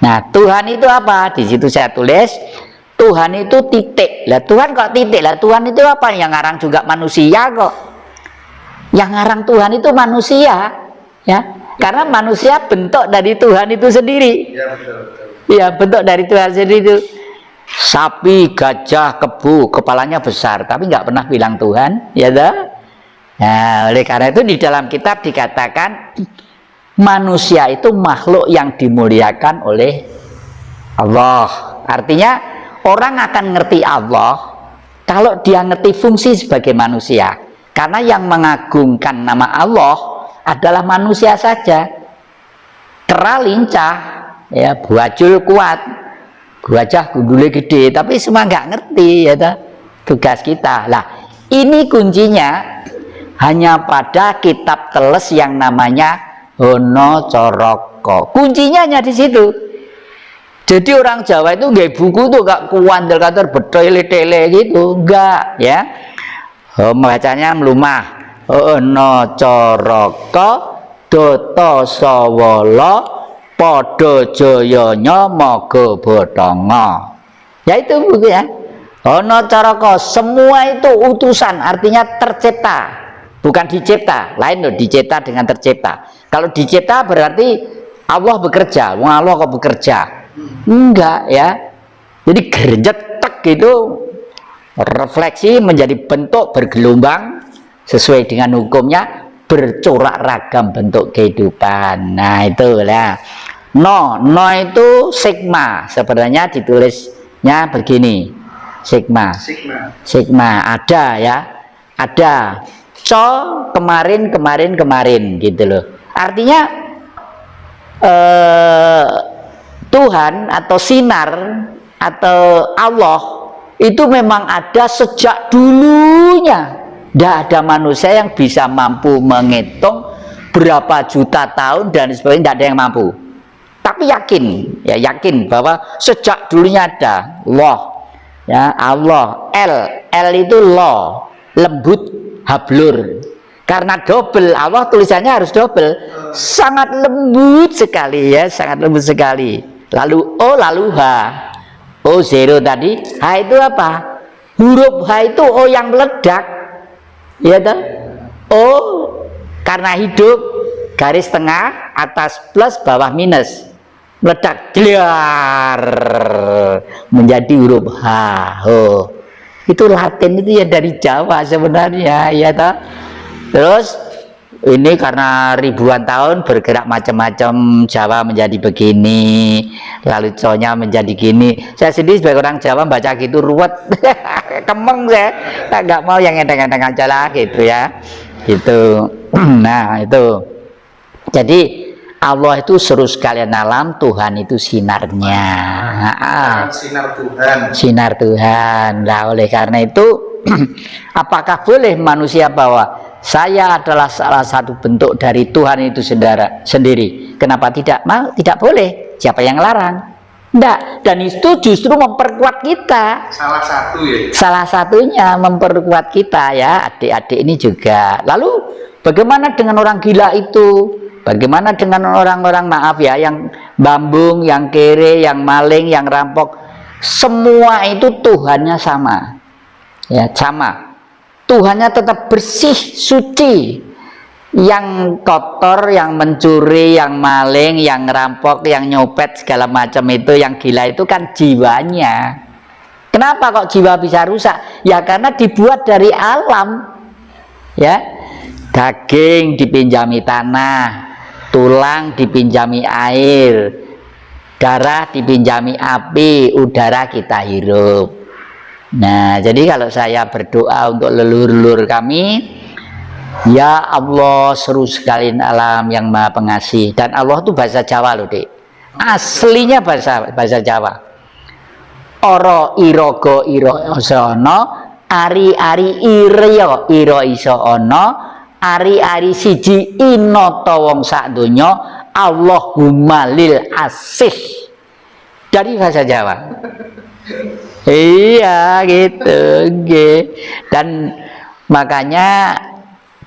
Nah, Tuhan itu apa? Di situ saya tulis Tuhan itu titik. Lah Tuhan kok titik? Lah Tuhan itu apa? Yang ngarang juga manusia kok. Yang ngarang Tuhan itu manusia, ya. Karena manusia bentuk dari Tuhan itu sendiri. Ya, betul, betul. Iya, bentuk dari Tuhan sendiri itu. Sapi, gajah, kebu, kepalanya besar, tapi nggak pernah bilang Tuhan, ya dah. Nah, oleh karena itu di dalam kitab dikatakan manusia itu makhluk yang dimuliakan oleh Allah. Artinya orang akan ngerti Allah kalau dia ngerti fungsi sebagai manusia. Karena yang mengagungkan nama Allah adalah manusia saja. Kera lincah, ya, buajul kuat, gajah gundule gede, tapi semua nggak ngerti, ya toh, tugas kita. Lah, ini kuncinya hanya pada kitab teles yang namanya Hono Coroko. Kuncinya hanya di situ. Jadi orang Jawa itu nggak buku tuh gak kuandel kantor betele-tele gitu, enggak, ya. Membacanya melumah. Hono Coroko Doto Sawala Padha Jayanya Maga Bathanga. Ya itu buku ya. Hono Coroko, semua itu utusan, artinya tercipta, bukan dicipta. Lain loh, dicipta dengan tercipta. Kalau dicipta berarti Allah bekerja. Wong Allah kok bekerja? Enggak ya. Jadi gerenjet tek gitu, refleksi menjadi bentuk bergelombang sesuai dengan hukumnya, bercorak ragam bentuk kehidupan. Nah itulah no itu sigma, sebenarnya ditulisnya begini, sigma ada ya, ada kemarin gitu loh. Artinya Tuhan atau sinar atau Allah itu memang ada sejak dulunya. Tidak ada manusia yang bisa mampu menghitung berapa juta tahun dan sebagainya, tidak ada yang mampu. Tapi yakin bahwa sejak dulunya ada Allah, ya, Allah. L itu law, lembut, hablur. Karena double, Allah tulisannya harus double, sangat lembut sekali ya, sangat lembut sekali. Lalu O, lalu H. O zero tadi, H itu apa? Huruf H itu O yang meledak. Ya toh? O karena hidup, garis tengah, atas plus, bawah minus, meledak, jelar, menjadi huruf H. Oh, itu Latin, itu ya dari Jawa sebenarnya, ya toh. Terus ini karena ribuan tahun bergerak macam-macam, Jawa menjadi begini, lalu Jawa menjadi gini. Saya sendiri sebagai orang Jawa baca gitu ruwet, kemeng saya, nggak mau yang enteng-enteng aja lah gitu ya, gitu. Nah itu, jadi Allah itu seru sekalian alam, Tuhan itu sinarnya, sinar Tuhan. Nah oleh karena itu, apakah boleh manusia bahwa saya adalah salah satu bentuk dari Tuhan itu sendiri? Kenapa tidak? Tidak boleh. Siapa yang larang? Tidak. Dan itu justru memperkuat kita. Salah satunya memperkuat kita ya, adik-adik ini juga. Lalu bagaimana dengan orang gila itu? Bagaimana dengan orang-orang, maaf ya, yang bambung, yang kere, yang maling, yang rampok? Semua itu Tuhannya sama. Ya, sama. Tuhannya tetap bersih, suci. Yang kotor, yang mencuri, yang maling, yang ngerampok, yang nyopet segala macam itu, yang gila itu kan jiwanya. Kenapa kok jiwa bisa rusak? Ya karena dibuat dari alam. Ya, daging dipinjami tanah, tulang dipinjami air, darah dipinjami api, udara kita hirup. Nah, jadi kalau saya berdoa untuk leluhur-leluhur kami, ya Allah seru sekali alam yang maha pengasih. Dan Allah itu bahasa Jawa loh dek, aslinya bahasa Jawa. Oro irogo iro isono, ari iro iso ono, ari siji inoto wong sak donya, Allahumma lil asih. Dari bahasa Jawa. Iya gitu, dan makanya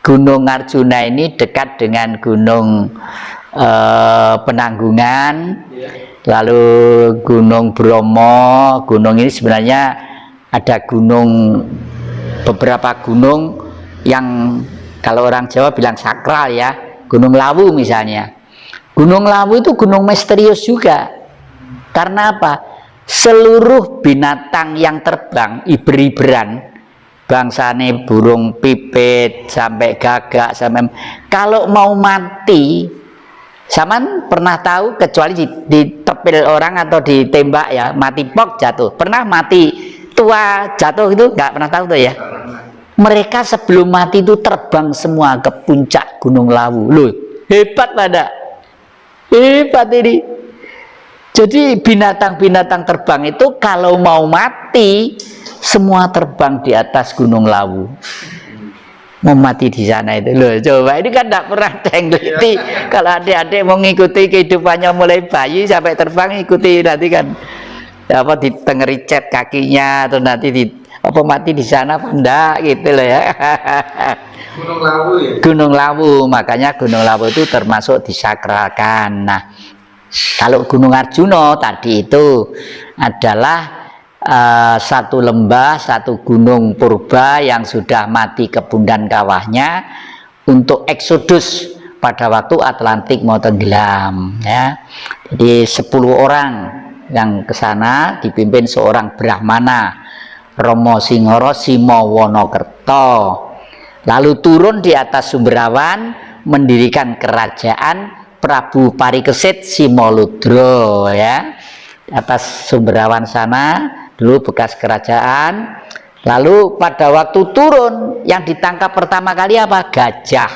Gunung Arjuna ini dekat dengan Gunung Penanggungan, lalu Gunung Bromo. Gunung ini sebenarnya ada beberapa gunung yang kalau orang Jawa bilang sakral ya. Gunung Lawu misalnya. Gunung Lawu itu gunung misterius juga. Karena apa? Seluruh binatang yang terbang, iber-iberan, bangsane burung pipit sampai gagak sampai, kalau mau mati, Saman pernah tahu kecuali ditepil orang atau ditembak ya, mati pok jatuh. Pernah mati tua jatuh itu nggak pernah tahu tuh ya. Mereka sebelum mati itu terbang semua ke puncak Gunung Lawu. Loh, hebat pada. Hebat ini. Jadi binatang-binatang terbang itu kalau mau mati semua terbang di atas Gunung Lawu. Mau mati di sana itu. Loh, coba ini kan tidak pernah teliti. Kalau adik-adik mau ngikuti kehidupannya mulai bayi sampai terbang, ikuti nanti kan apa ditengeri cat kakinya atau nanti apa mati di sana apa enggak gitu loh ya. Gunung Lawu ya? Gunung Lawu, makanya Gunung Lawu itu termasuk disakralkan. Nah, kalau Gunung Arjuna tadi itu adalah satu lembah, satu gunung purba yang sudah mati kebun dan kawahnya untuk eksodus pada waktu Atlantik mau tenggelam ya. Jadi 10 orang yang ke sana dipimpin seorang Brahmana, Romo Singoro Simo Wonokerto, lalu turun di atas Sumberawan mendirikan kerajaan Prabu Parikesit Simoludro ya. Di atas Sumberawan sana dulu bekas kerajaan. Lalu pada waktu turun yang ditangkap pertama kali apa? Gajah.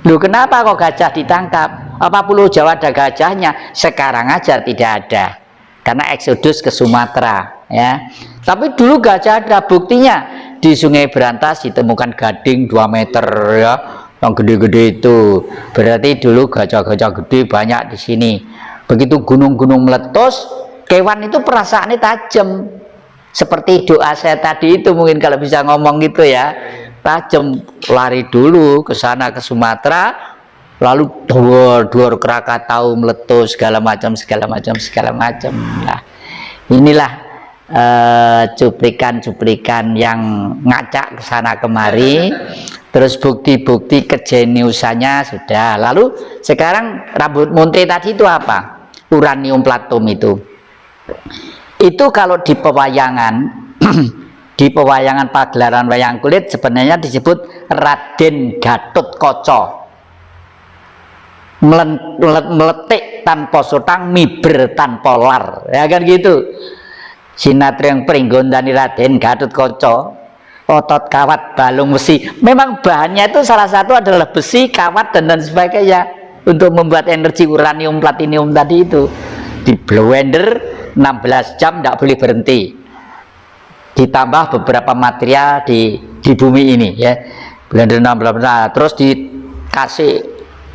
Loh, kenapa kok gajah ditangkap? Apa Pulau Jawa ada gajahnya? Sekarang aja tidak ada karena eksodus ke Sumatera ya. Tapi dulu gajah ada, buktinya di Sungai Berantas ditemukan gading 2 meter ya, yang gede-gede itu. Berarti dulu gajah-gajah gede banyak di sini. Begitu gunung-gunung meletus, kewan itu perasaannya tajam. Seperti doa saya tadi itu, mungkin kalau bisa ngomong gitu ya. Tajam, lari dulu ke sana ke Sumatera, lalu dor Krakatau meletus segala macam. Nah, inilah cuplikan-cuplikan yang ngacak ke sana kemari. Terus bukti-bukti kejeniusannya sudah. Lalu sekarang rambut munte tadi itu apa? Uranium platinum itu. Itu kalau di pewayangan di pewayangan pagelaran wayang kulit sebenarnya disebut Raden Gatotkaca. Meletik tanpa sutang, miber tanpa lar, ya kan gitu. Sinatriang Pringgondani Raden Gatotkaca, otot kawat balung besi. Memang bahannya itu salah satu adalah besi, kawat dan sebagainya untuk membuat energi uranium platinum tadi itu. Di blender 16 jam tidak boleh berhenti. Ditambah beberapa material di bumi ini ya. Blender 16 jam. Terus dikasih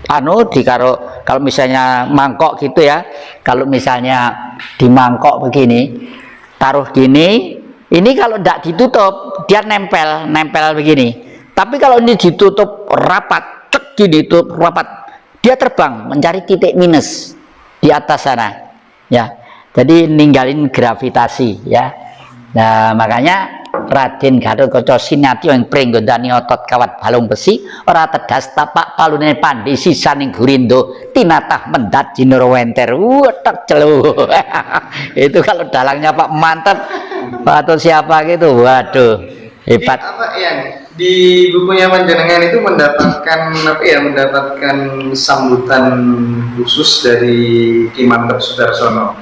kalau misalnya mangkok gitu ya. Kalau misalnya di mangkok begini, taruh gini, ini kalau tidak ditutup dia nempel begini. Tapi kalau ini ditutup rapat, cek gini tutup rapat, dia terbang mencari titik minus di atas sana ya. Jadi ninggalin gravitasi ya. Nah, makanya Raden Gatotkaca sinatya ing pringgondani otot kawat balung besi, ora tedas tapak palune pandhi sisaning gurindo tinatah mendat jinur wenter. Wetek celu. Itu kalau dalangnya Pak Mantep atau siapa gitu, waduh hebat. Apa ya, di bukunya panjenengan itu mendapatkan apa ya, mendapatkan sambutan khusus dari Ki Mantep Sudarsono.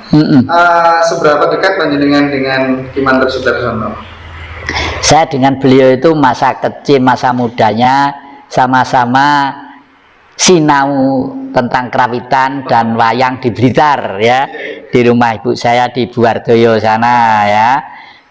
Seberapa dekat panjenengan dengan Ki Mantep Sudarsono? Saya dengan beliau itu masa kecil, masa mudanya sama-sama sinau tentang kerawitan dan wayang di Blitar ya, di rumah ibu saya di Buardoyo sana ya,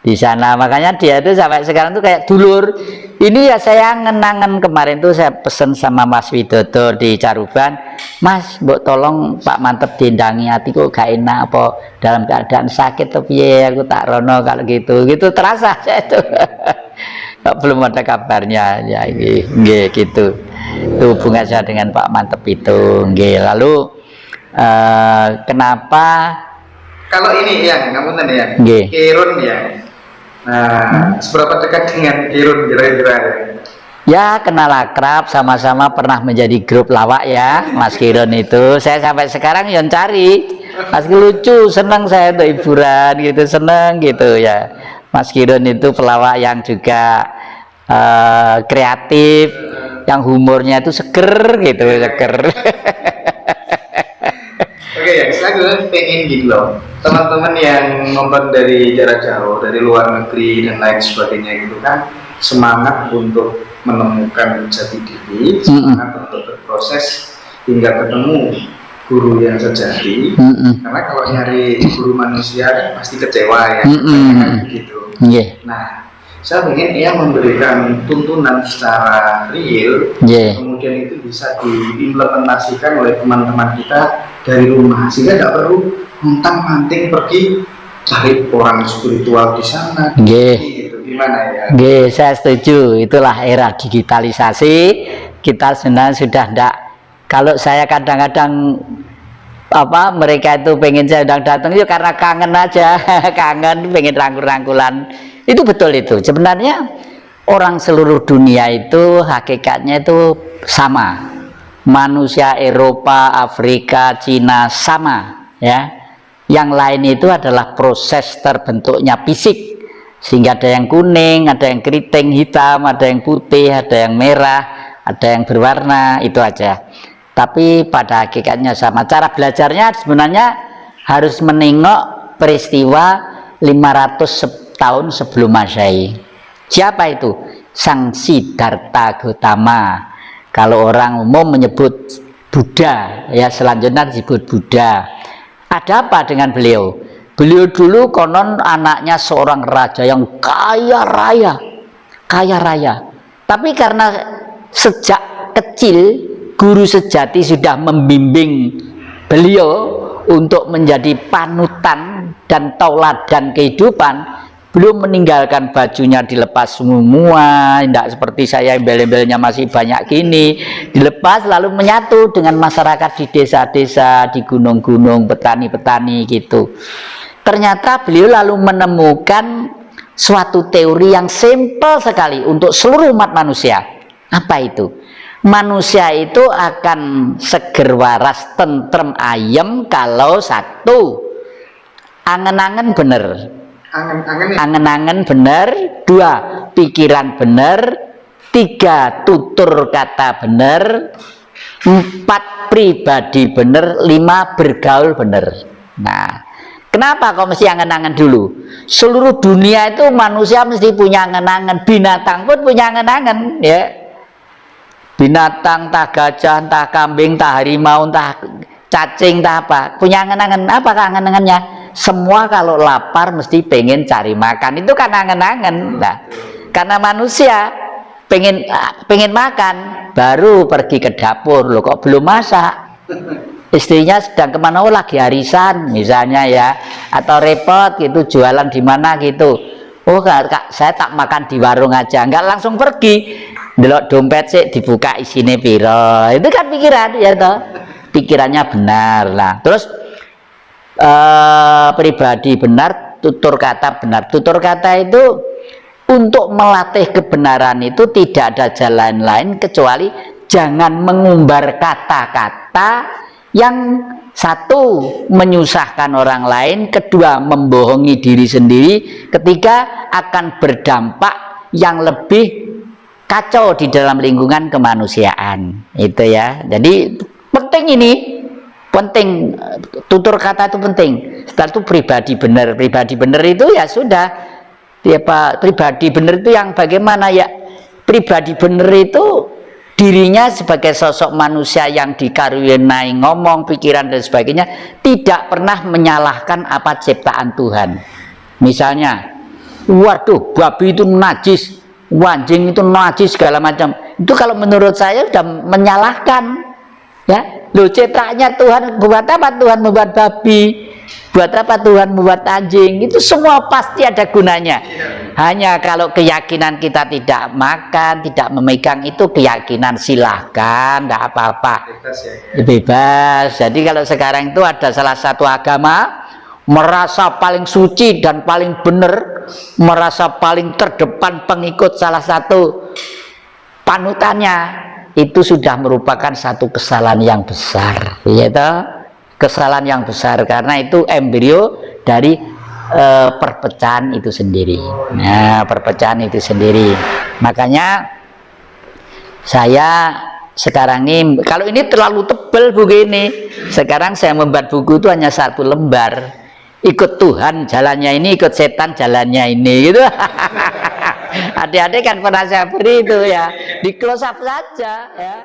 di sana. Makanya dia itu sampai sekarang tuh kayak dulur. Ini ya saya ngenangan kemarin tuh saya pesen sama Mas Widodo di Caruban, Mas, mbok tolong Pak Mantep dindangi, hatiku gak enak apa dalam keadaan sakit tapi ya aku tak rono kalau gitu terasa saya itu. Belum ada kabarnya ya, gitu. Itu hubungan saya dengan Pak Mantep itu. Lalu Kenapa kalau ini yang ngapunten ya, nggih. Kirun ya. Nah, seberapa dekat dengan Kirun kira-kira? Ya kenal akrab, sama-sama pernah menjadi grup lawak ya Mas Kirun itu. Saya sampai sekarang yang cari Mas, lucu, senang saya untuk hiburan gitu, seneng gitu ya. Mas Kirun itu pelawak yang juga kreatif, yang humornya itu seger gitu, seger. Oke ya, saya juga pengen gitu loh, teman-teman yang nonton dari jarak jauh, dari luar negeri dan lain sebagainya gitu kan, semangat untuk menemukan jati diri, semangat untuk berproses hingga ketemu guru yang sejati. Karena kalau nyari guru manusia kan pasti kecewa ya, gitu. Nah, saya ingin ia memberikan tuntunan secara real, kemudian itu bisa diimplementasikan oleh teman-teman kita dari rumah, sehingga tidak perlu montang-manting pergi cari orang spiritual di sana. Gimana ya? Saya setuju. Itulah era digitalisasi. Kita sebenarnya sudah tidak. Kalau saya kadang-kadang mereka itu pengen saya datang itu karena kangen aja, kangen, pengen rangkul-rangkulan. Itu betul itu. Sebenarnya orang seluruh dunia itu hakikatnya itu sama. Manusia Eropa, Afrika, Cina sama, ya. Yang lain itu adalah proses terbentuknya fisik. Sehingga ada yang kuning, ada yang keriting hitam, ada yang putih, ada yang merah, ada yang berwarna, itu aja. Tapi pada hakikatnya sama. Cara belajarnya sebenarnya harus menengok peristiwa 500 tahun sebelum Masehi. Siapa itu? Sang Siddhartha Gautama. Kalau orang umum menyebut Buddha, ya selanjutnya disebut Buddha. Ada apa dengan beliau? Beliau dulu konon anaknya seorang raja yang kaya raya. Tapi karena sejak kecil guru sejati sudah membimbing beliau untuk menjadi panutan dan tauladan kehidupan, belum meninggalkan bajunya dilepas semua, tidak seperti saya embel-embelnya masih banyak gini, dilepas lalu menyatu dengan masyarakat di desa-desa, di gunung-gunung, petani-petani gitu. Ternyata beliau lalu menemukan suatu teori yang simpel sekali untuk seluruh umat manusia. Apa itu? Manusia itu akan seger waras, tentrem ayem kalau satu, angen-angen bener. Angen-angen bener. Dua, pikiran bener. Tiga, tutur kata bener. Empat, pribadi bener. Lima, bergaul bener. Nah, kenapa kok mesti angen-angen dulu? Seluruh dunia itu manusia mesti punya angen-angen. Binatang pun punya angen-angen, ya. Binatang, entah gajah, entah kambing, entah harimau, entah cacing, entah apa, punya angen-angen. Apa angen-angennya? Semua kalau lapar mesti pengen cari makan. Itu kan angen-angen. Nah, karena manusia pengen makan, baru pergi ke dapur. Loh, kok belum masak? Istrinya sedang kemana? Oh, lagi arisan misalnya ya, atau repot gitu, jualan di mana gitu. Oh kak, saya tak makan di warung aja, nggak langsung pergi, delok dompet sih dibuka isine piro. Itu kan pikiran ya toh, pikirannya benar lah. Terus pribadi benar, tutur kata benar. Tutur kata itu untuk melatih kebenaran itu tidak ada jalan lain kecuali jangan mengumbar kata-kata yang satu menyusahkan orang lain, kedua membohongi diri sendiri, ketiga akan berdampak yang lebih kacau di dalam lingkungan kemanusiaan. Itu ya. Jadi penting ini, penting, tutur kata itu penting. Setelah itu pribadi benar. Pribadi benar itu ya sudah, ya Pak, pribadi benar itu yang bagaimana ya? Pribadi benar itu dirinya sebagai sosok manusia yang dikaruniai ngomong, pikiran dan sebagainya, tidak pernah menyalahkan apa ciptaan Tuhan. Misalnya, waduh, babi itu najis, anjing itu najis, segala macam. Itu kalau menurut saya sudah menyalahkan. Ya, loh, ciptaannya Tuhan, buat apa Tuhan membuat babi? Buat apa Tuhan membuat anjing? Itu semua pasti ada gunanya. Hanya kalau keyakinan kita tidak makan, tidak memegang itu keyakinan, silahkan, tidak apa-apa, Bebas ya. bebas. Jadi kalau sekarang itu ada salah satu agama merasa paling suci dan paling benar, merasa paling terdepan pengikut salah satu panutannya, itu sudah merupakan satu kesalahan yang besar, yaitu kesalahan yang besar, karena itu embrio dari perpecahan itu sendiri. Nah, perpecahan itu sendiri. Makanya saya sekarang ini, kalau ini terlalu tebal buku ini, sekarang saya membuat buku itu hanya 1 lembar. Ikut Tuhan jalannya ini, ikut setan jalannya ini, gitu. Adik-adik kan pernah saya beri itu ya, di close up saja ya.